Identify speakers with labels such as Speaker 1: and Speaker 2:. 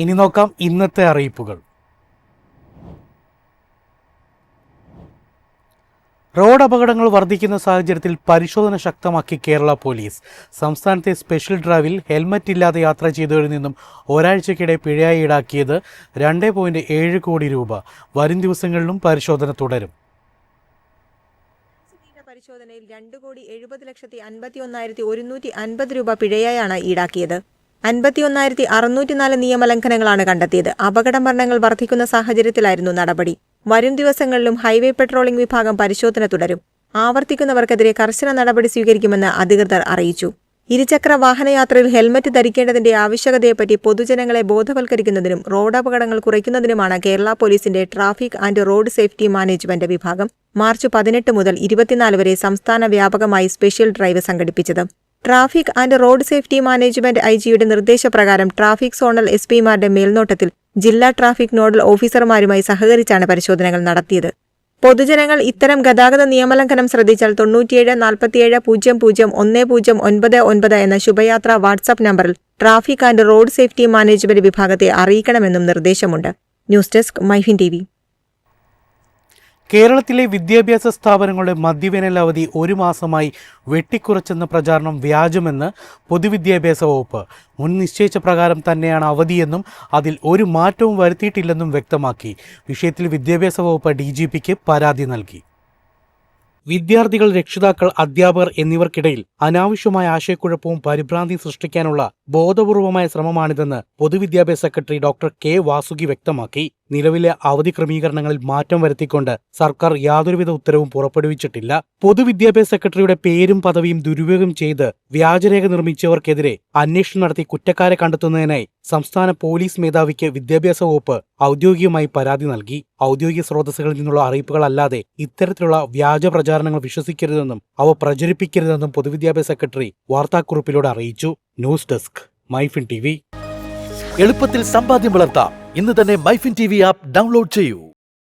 Speaker 1: ഇനി നോക്കാം ഇന്നത്തെ അറിയിപ്പുകൾ. റോഡ് അപകടങ്ങൾ വർദ്ധിക്കുന്ന സാഹചര്യത്തിൽ പരിശോധന ശക്തമാക്കി കേരള പോലീസ്. സംസ്ഥാനത്തെ സ്പെഷ്യൽ ഡ്രൈവിൽ ഹെൽമറ്റ് ഇല്ലാതെ യാത്ര ചെയ്തവരിൽ നിന്നും ഒരാഴ്ചക്കിടെ പിഴയായി ഈടാക്കിയത് 2.7 കോടി രൂപ. വരും ദിവസങ്ങളിലും പരിശോധന തുടരും.
Speaker 2: പരിശോധനയിൽ 2,70,51,150 രൂപ പിഴയായാണ് ഈടാക്കിയത്. 51,604 നിയമലംഘനങ്ങളാണ് കണ്ടെത്തിയത്. അപകട മരണങ്ങൾ വർദ്ധിക്കുന്ന സാഹചര്യത്തിലായിരുന്നു നടപടി. വരും ദിവസങ്ങളിലും ഹൈവേ പെട്രോളിംഗ് വിഭാഗം പരിശോധന തുടരും. ആവർത്തിക്കുന്നവർക്കെതിരെ കർശന നടപടി സ്വീകരിക്കുമെന്ന് അധികൃതർ അറിയിച്ചു. ഇരുചക്ര വാഹനയാത്രയിൽ ഹെൽമറ്റ് ധരിക്കേണ്ടതിന്റെ ആവശ്യകതയെപ്പറ്റി പൊതുജനങ്ങളെ ബോധവൽക്കരിക്കുന്നതിനും റോഡപകടങ്ങൾ കുറയ്ക്കുന്നതിനുമാണ് കേരള പോലീസിന്റെ traffic and road safety management വിഭാഗം മാർച്ച് 18 മുതൽ 24 വരെ സംസ്ഥാന വ്യാപകമായി സ്പെഷ്യൽ ഡ്രൈവ് സംഘടിപ്പിച്ചത്. Traffic and road safety management ഐജിയുടെ നിർദ്ദേശപ്രകാരം ട്രാഫിക് സോണൽ എസ്പിമാരുടെ മേൽനോട്ടത്തിൽ ജില്ലാ ട്രാഫിക് നോഡൽ ഓഫീസർമാരുമായി സഹകരിച്ചാണ് പരിശോധനകൾ നടത്തിയത്. പൊതുജനങ്ങൾ ഇത്തരം ഗതാഗത നിയമലംഘനം ശ്രദ്ധിച്ചാൽ 97 47 00 1099 എന്ന ശുഭയാത്ര വാട്സ്ആപ്പ് നമ്പറിൽ traffic and road safety management വിഭാഗത്തെ അറിയിക്കണമെന്നും നിർദ്ദേശമുണ്ട്. News desk MyFin TV.
Speaker 1: കേരളത്തിലെ വിദ്യാഭ്യാസ സ്ഥാപനങ്ങളുടെ മധ്യവേനൽ അവധി 1 മാസമായി വെട്ടിക്കുറച്ചെന്ന പ്രചാരണം വ്യാജമെന്ന് പൊതുവിദ്യാഭ്യാസ വകുപ്പ്. മുൻ നിശ്ചയിച്ച പ്രകാരം തന്നെയാണ് അവധിയെന്നും അതിൽ ഒരു മാറ്റവും വരുത്തിയിട്ടില്ലെന്നും വ്യക്തമാക്കി. വിഷയത്തിൽ വിദ്യാഭ്യാസ വകുപ്പ് DGPക്ക് പരാതി നൽകി. വിദ്യാർത്ഥികൾ, രക്ഷിതാക്കൾ, അധ്യാപകർ എന്നിവർക്കിടയിൽ അനാവശ്യമായ ആശയക്കുഴപ്പവും പരിഭ്രാന്തിയും സൃഷ്ടിക്കാനുള്ള ബോധപൂർവമായ ശ്രമമാണിതെന്ന് പൊതുവിദ്യാഭ്യാസ സെക്രട്ടറി ഡോക്ടർ K. വാസുകി വ്യക്തമാക്കി. നിലവിലെ അവധി ക്രമീകരണങ്ങളിൽ മാറ്റം വരുത്തിക്കൊണ്ട് സർക്കാർ യാതൊരുവിധ ഉത്തരവും പുറപ്പെടുവിച്ചിട്ടില്ല. പൊതുവിദ്യാഭ്യാസ സെക്രട്ടറിയുടെ പേരും പദവിയും ദുരുപയോഗം ചെയ്ത് വ്യാജരേഖ നിർമ്മിച്ചവർക്കെതിരെ അന്വേഷണം നടത്തി കുറ്റക്കാരെ കണ്ടെത്തുന്നതിനായി സംസ്ഥാന പോലീസ് മേധാവിക്ക് വിദ്യാഭ്യാസ വകുപ്പ് ഔദ്യോഗികമായി പരാതി നൽകി. ഔദ്യോഗിക സ്രോതസ്സുകളിൽ നിന്നുള്ള അറിയിപ്പുകളല്ലാതെ ഇത്തരത്തിലുള്ള വ്യാജ പ്രചാരണങ്ങൾ വിശ്വസിക്കരുതെന്നും അവ പ്രചരിപ്പിക്കരുതെന്നും പൊതുവിദ്യാഭ്യാസ സെക്രട്ടറി വാർത്താക്കുറിപ്പിലൂടെ അറിയിച്ചു. News desk MyFin TV.
Speaker 3: എളുപ്പത്തിൽ സമ്പാദ്യം വളർത്താം. ഇന്ന് തന്നെ മൈഫിൻ TV ആപ്പ് ഡൗൺലോഡ് ചെയ്യൂ.